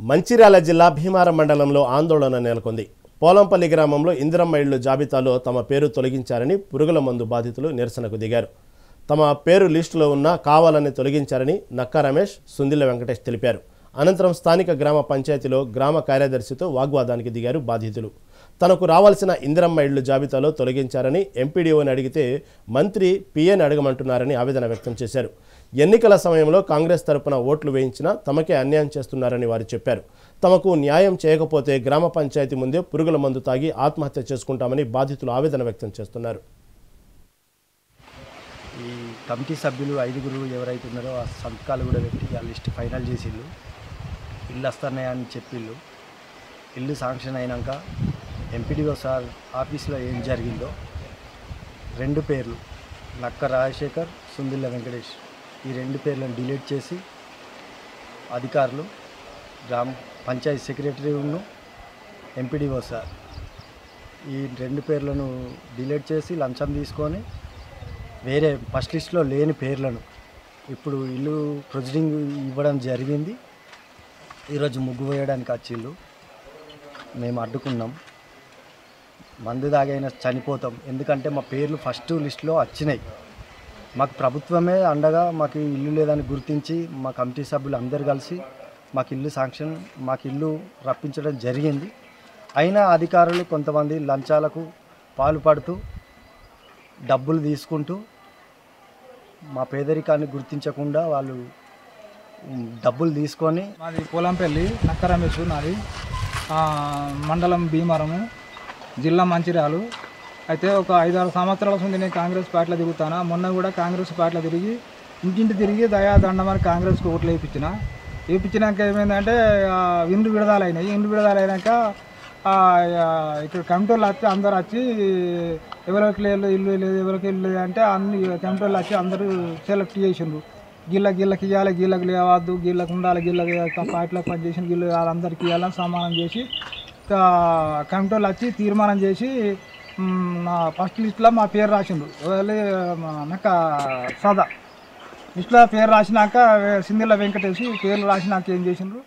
మంచిర్యాల జిల్లా భీమారం మండలంలో ఆందోళన నెలకొంది. పోలంపల్లి గ్రామంలో ఇందిరమ్మ ఇళ్లు జాబితాలో తమ పేరు తొలగించారని పురుగుల మందు బాధితులు నిరసనకు దిగారు. తమ పేరు లిస్టులో ఉన్న కావాలని తొలగించారని నక్కా రమేష్, సుందిల్ల వెంకటేష్ తెలిపారు. అనంతరం స్థానిక గ్రామ పంచాయతీలో గ్రామ కార్యదర్శితో వాగ్వాదానికి దిగారు బాధితులు. తనకు రావాల్సిన ఇందిరమ్మ ఇళ్లు జాబితాలో తొలగించారని ఎంపీడీఓని అడిగితే మంత్రి పిఎని అడగమంటున్నారని ఆవేదన వ్యక్తం చేశారు. ఎన్నికల సమయంలో కాంగ్రెస్ తరపున ఓట్లు వేయించినా తమకే అన్యాయం చేస్తున్నారని వారు చెప్పారు. తమకు న్యాయం చేయకపోతే గ్రామ పంచాయతీ ముందే పురుగుల మందు తాగి ఆత్మహత్య చేసుకుంటామని బాధితులు ఆవేదన వ్యక్తం చేస్తున్నారు. ఈ కమిటీ సభ్యులు 5గురు ఎవరైతే ఉన్నారో ఆ సంతకాలు కూడా పెట్టి ఆ లిస్ట్ ఫైనల్ చేసిళ్ళు. ఇల్లు వస్తున్నాయని చెప్పిళ్ళు. ఇల్లు శాంక్షన్ అయినాక ఎంపీడీఓ సార్ ఆఫీస్లో ఏం జరిగిందో 2 పేర్లు నక్క రాజశేఖర్, సుందిల్ల వెంకటేష్ ఈ 2 పేర్లను డిలీట్ చేసి అధికారులు గ్రామ పంచాయతీ సెక్రటరీ ఉన్న ఎంపీడీఓ సార్ ఈ 2 పేర్లను డిలీట్ చేసి లంచం తీసుకొని వేరే ఫస్ట్ లిస్ట్లో లేని పేర్లను ఇప్పుడు ఇల్లు ప్రొసీడింగ్ ఇవ్వడం జరిగింది. ఈరోజు ముగ్గు వేయడానికి వచ్చిళ్ళు. మేము అడ్డుకున్నాం. మందు తాగైనా చనిపోతాం, ఎందుకంటే మా పేర్లు ఫస్ట్ లిస్టులో వచ్చినాయి. మాకు ప్రభుత్వమే అండగా మాకు ఇల్లు లేదని గుర్తించి మా కమిటీ సభ్యులు అందరు కలిసి మాకు ఇల్లు శాంక్షన్ మాకు ఇల్లు రప్పించడం జరిగింది. అయినా అధికారులు కొంతమంది లంచాలకు పాల్పడుతూ డబ్బులు తీసుకుంటూ మా పేదరికాన్ని గుర్తించకుండా వాళ్ళు డబ్బులు తీసుకొని మాది పోలంపల్లి నక్క రమేష్, నాది మండలం భీమవరము, జిల్లా మంచిర్యాల. అయితే ఒక 5-6 సంవత్సరాల ముందు నేను కాంగ్రెస్ పార్టీలో తిరుగుతాను. మొన్న కూడా కాంగ్రెస్ పార్టీలో తిరిగి ఇంటింటి తిరిగి దయాదండమని కాంగ్రెస్కి ఓట్లు వేయించినాక ఏమైందంటే ఇండ్లు విడుదలైనాయి. ఇండ్లు విడుదలైనాక ఇక్కడ కమిటీలు వచ్చి అందరు వచ్చి ఎవరికి లేదు ఇల్లు లేదు, ఎవరికి ఇల్లు లేదు అంటే అన్ని కమిటీలు వచ్చి అందరూ సెలెక్ట్ చేసిండ్రు. గిళ్ళకి ఇవ్వాలి, గిళ్ళకి లేవద్దు, గిళ్ళకి ఉండాలి, గిళ్ళకి పార్టీలో పనిచేసిన గిళ్ళు వాళ్ళందరికీ ఇవ్వాలని సమానం చేసి కమిటీలు వచ్చి తీర్మానం చేసి నా ఫస్ట్ లిస్ట్లో మా పేరు రాసిండ్రు. నాకు సదా లిస్టులో పేరు రాసినాక సుందిల్ల వెంకటేష్ పేర్లు రాసినాక ఏం చేసిండ్రు,